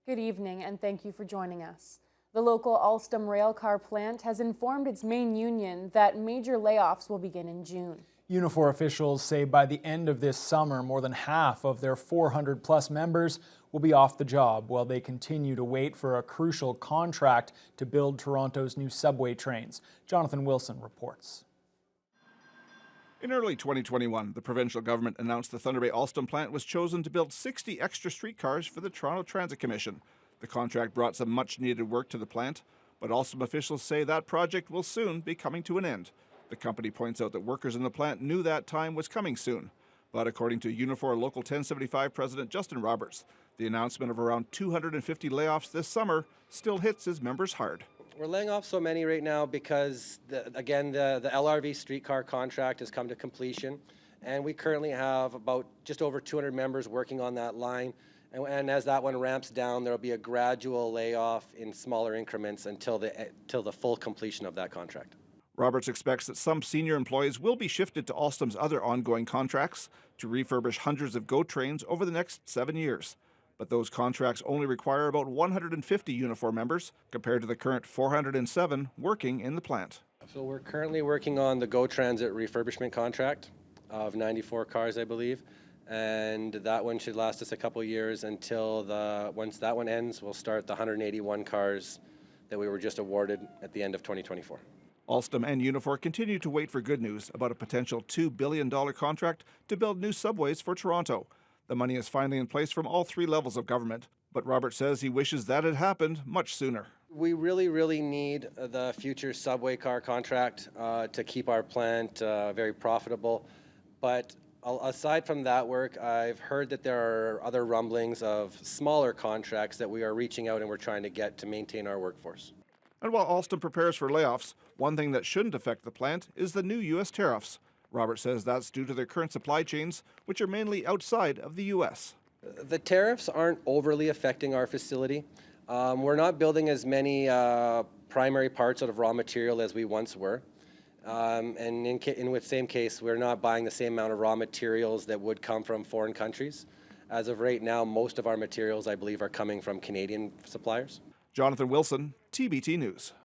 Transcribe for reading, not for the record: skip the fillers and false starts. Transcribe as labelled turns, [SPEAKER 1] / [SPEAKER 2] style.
[SPEAKER 1] Good evening, and thank you for joining us. The local Alstom railcar plant has informed its main union that major layoffs will begin in June.
[SPEAKER 2] Unifor officials say by the end of this summer, more than half of their 400-plus members will be off the job while they continue to wait for a crucial contract to build Toronto's new subway trains. Jonathan Wilson reports.
[SPEAKER 3] In early 2021, the provincial government announced the Thunder Bay Alstom plant was chosen to build 60 extra streetcars for the Toronto Transit Commission. The contract brought some much-needed work to the plant, but Alstom officials say that project will soon be coming to an end. The company points out that workers in the plant knew that time was coming soon. But according to Unifor Local 1075 President Justin Roberts, the announcement of around 250 layoffs this summer still hits his members hard.
[SPEAKER 4] We're laying off so many right now because, the LRV streetcar contract has come to completion, and we currently have about just over 200 members working on that line. And as that one ramps down, there will be a gradual layoff in smaller increments until the full completion of that contract.
[SPEAKER 3] Roberts expects that some senior employees will be shifted to Alstom's other ongoing contracts to refurbish hundreds of GO trains over the next 7 years. But those contracts only require about 150 Unifor members compared to the current 407 working in the plant.
[SPEAKER 4] So we're currently working on the GO Transit refurbishment contract of 94 cars, I believe. And that one should last us a couple of years until once that one ends, we'll start the 181 cars that we were just awarded at the end of 2024.
[SPEAKER 3] Alstom and Unifor continue to wait for good news about a potential $2 billion contract to build new subways for Toronto. The money is finally in place from all three levels of government, but Robert says he wishes that had happened much sooner.
[SPEAKER 4] We really need the future subway car contract to keep our plant very profitable. But aside from that work, I've heard that there are other rumblings of smaller contracts that we are reaching out and we're trying to get to maintain our workforce.
[SPEAKER 3] And while Alstom prepares for layoffs, one thing that shouldn't affect the plant is the new U.S. tariffs. Robert says that's due to their current supply chains, which are mainly outside of the U.S.
[SPEAKER 4] The tariffs aren't overly affecting our facility. We're not building as many primary parts out of raw material as we once were. And in the same case, we're not buying the same amount of raw materials that would come from foreign countries. As of right now, most of our materials, I believe, are coming from Canadian suppliers.
[SPEAKER 3] Jonathan Wilson, TBT News.